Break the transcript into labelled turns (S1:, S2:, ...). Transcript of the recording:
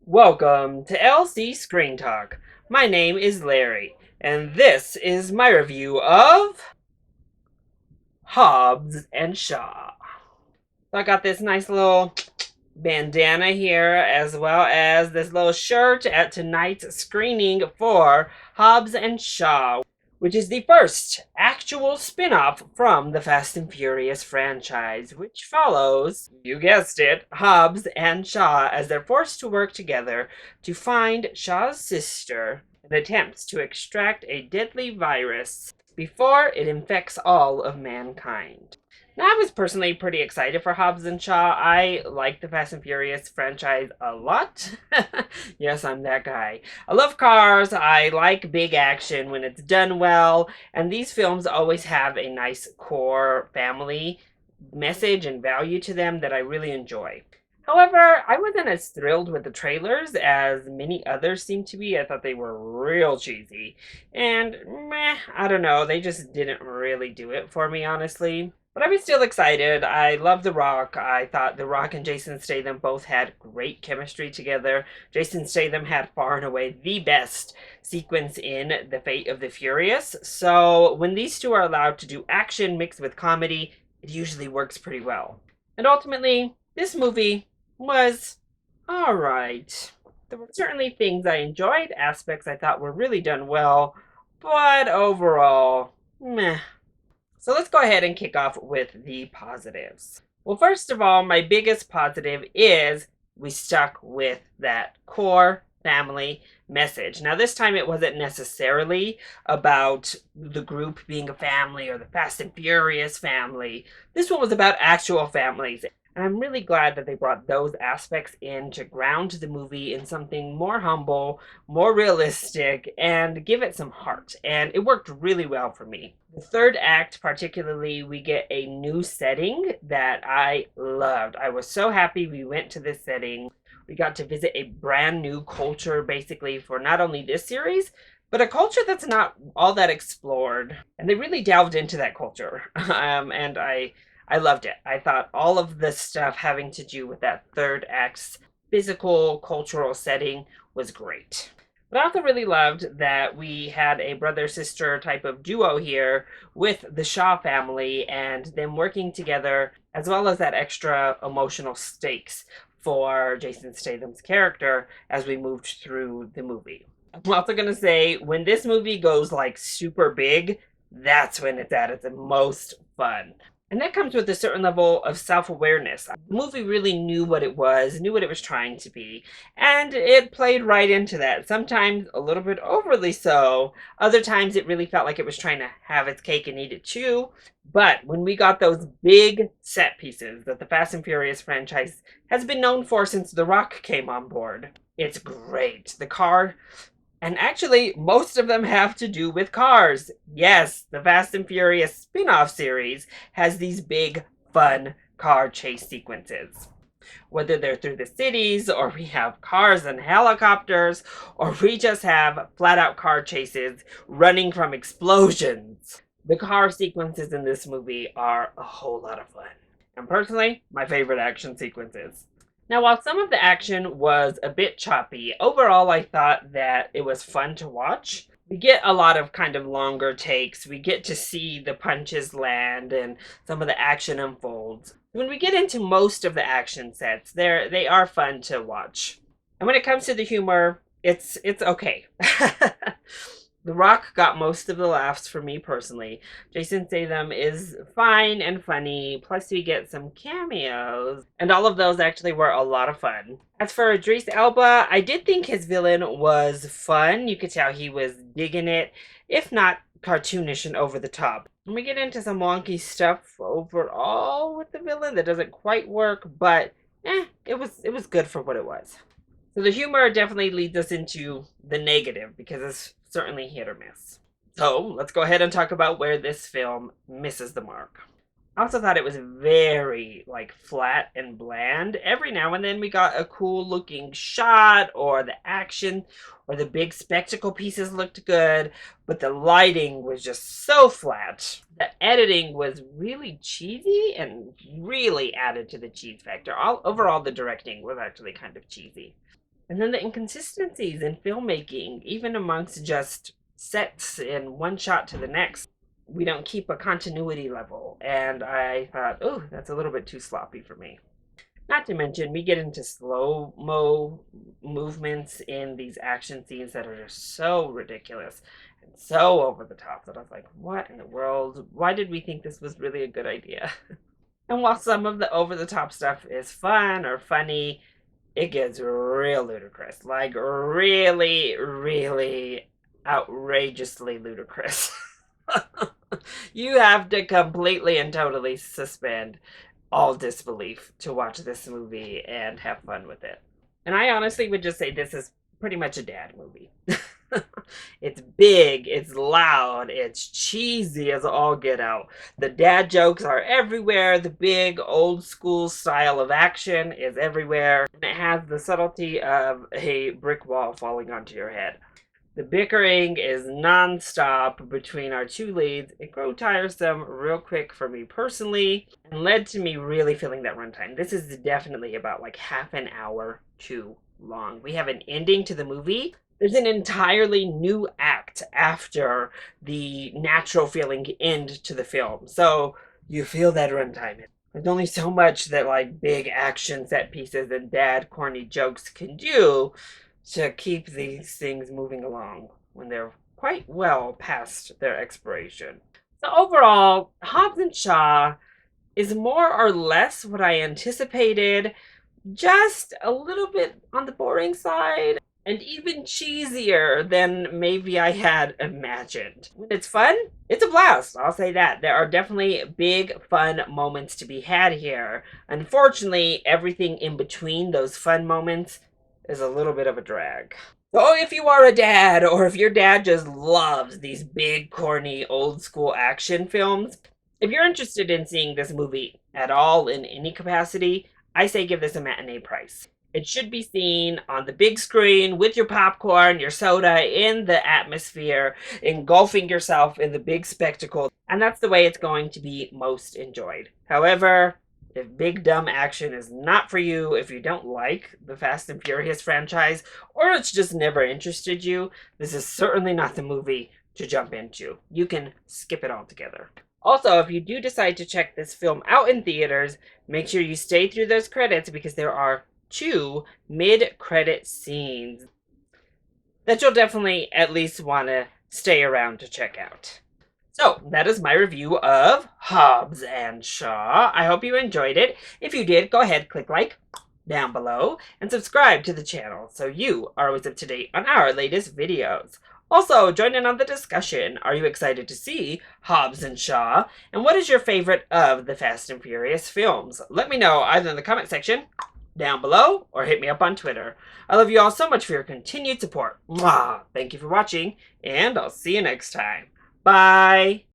S1: Welcome to LC Screen Talk. My name is Larry, and this is my review of Hobbs and Shaw. So I got this nice little bandana here, as well as this little shirt at tonight's screening for Hobbs and Shaw, which is the first actual spin-off from the Fast and Furious franchise, which follows, you guessed it, Hobbs and Shaw as they're forced to work together to find Shaw's sister and attempts to extract a deadly virus before it infects all of mankind. Now, I was personally pretty excited for Hobbs and Shaw. I like the Fast and Furious franchise a lot. Yes, I'm that guy. I love cars. I like big action when it's done well. And these films always have a nice core family message and value to them that I really enjoy. However, I wasn't as thrilled with the trailers as many others seem to be. I thought they were real cheesy. And meh, I don't know, they just didn't really do it for me, honestly. But I was still excited. I love The Rock. I thought The Rock and Jason Statham both had great chemistry together. Jason Statham had far and away the best sequence in The Fate of the Furious. So when these two are allowed to do action mixed with comedy, it usually works pretty well. And ultimately, this movie was alright. There were certainly things I enjoyed, aspects I thought were really done well, but overall, meh. So let's go ahead and kick off with the positives. Well, first of all, my biggest positive is we stuck with that core family message. Now, this time it wasn't necessarily about the group being a family or the Fast and Furious family. This one was about actual families. And I'm really glad that they brought those aspects in to ground the movie in something more humble, more realistic, and give it some heart. And it worked really well for me. The third act, particularly, we get a new setting that I loved. I was so happy we went to this setting. We got to visit a brand new culture, basically, for not only this series, but a culture that's not all that explored. And they really delved into that culture. And I loved it. I thought all of the stuff having to do with that third act's physical, cultural setting was great. But I also really loved that we had a brother-sister type of duo here with the Shaw family and them working together, as well as that extra emotional stakes for Jason Statham's character as we moved through the movie. I'm also going to say, when this movie goes like super big, that's when it's at its most fun. And that comes with a certain level of self-awareness. The movie really knew what it was, knew what it was trying to be, and it played right into that. Sometimes a little bit overly so. Other times it really felt like it was trying to have its cake and eat it too. But when we got those big set pieces that the Fast and Furious franchise has been known for since The Rock came on board, it's great. The car, and actually, most of them have to do with cars. Yes, the Fast and Furious spin-off series has these big, fun car chase sequences. Whether they're through the cities, or we have cars and helicopters, or we just have flat-out car chases running from explosions. The car sequences in this movie are a whole lot of fun. And personally, my favorite action sequences. Now, while some of the action was a bit choppy, overall I thought that it was fun to watch. We get a lot of kind of longer takes. We get to see the punches land and some of the action unfolds. When we get into most of the action sets, they are fun to watch. And when it comes to the humor, it's okay. The Rock got most of the laughs for me personally. Jason Statham is fine and funny, plus we get some cameos. And all of those actually were a lot of fun. As for Idris Elba, I did think his villain was fun. You could tell he was digging it, if not cartoonish and over the top. And we get into some wonky stuff overall with the villain that doesn't quite work, but it was good for what it was. So the humor definitely leads us into the negative because it's certainly hit or miss. So let's go ahead and talk about where this film misses the mark. I also thought it was very flat and bland. Every now and then we got a cool looking shot, or the action or the big spectacle pieces looked good, but the lighting was just so flat. The editing was really cheesy and really added to the cheese factor. Overall, the directing was actually kind of cheesy. And then the inconsistencies in filmmaking, even amongst just sets in one shot to the next. We don't keep a continuity level. And I thought, oh, that's a little bit too sloppy for me. Not to mention, we get into slow mo movements in these action scenes that are just so ridiculous and so over the top that I was like, what in the world? Why did we think this was really a good idea? And while some of the over the top stuff is fun or funny, it gets real ludicrous. Like, really, really outrageously ludicrous. You have to completely and totally suspend all disbelief to watch this movie and have fun with it. And I honestly would just say this is pretty much a dad movie. It's big, it's loud, it's cheesy as all get out. The dad jokes are everywhere. The big old school style of action is everywhere. And it has the subtlety of a brick wall falling onto your head. The bickering is nonstop between our two leads. It grew tiresome real quick for me personally and led to me really feeling that runtime. This is definitely about like half an hour too long. We have an ending to the movie. There's an entirely new act after the natural feeling end to the film. So you feel that runtime. There's only so much that like big action set pieces and dad corny jokes can do to keep these things moving along when they're quite well past their expiration. So overall, Hobbs and Shaw is more or less what I anticipated, just a little bit on the boring side and even cheesier than maybe I had imagined. When it's fun, it's a blast, I'll say that. There are definitely big fun moments to be had here. Unfortunately, everything in between those fun moments is a little bit of a drag. So if you are a dad, or if your dad just loves these big, corny, old school action films, if you're interested in seeing this movie at all in any capacity, I say give this a matinee price. It should be seen on the big screen with your popcorn, your soda, in the atmosphere, engulfing yourself in the big spectacle, and that's the way it's going to be most enjoyed. However, if big dumb action is not for you, if you don't like the Fast and Furious franchise, or it's just never interested you, this is certainly not the movie to jump into. You can skip it altogether. Also, if you do decide to check this film out in theaters, make sure you stay through those credits because there are 2 mid-credit scenes that you'll definitely at least want to stay around to check out. So, that is my review of Hobbs and Shaw. I hope you enjoyed it. If you did, go ahead, click like down below, and subscribe to the channel so you are always up to date on our latest videos. Also, join in on the discussion. Are you excited to see Hobbs and Shaw? And what is your favorite of the Fast and Furious films? Let me know either in the comment section down below or hit me up on Twitter. I love you all so much for your continued support. Mwah! Thank you for watching, and I'll see you next time. Bye!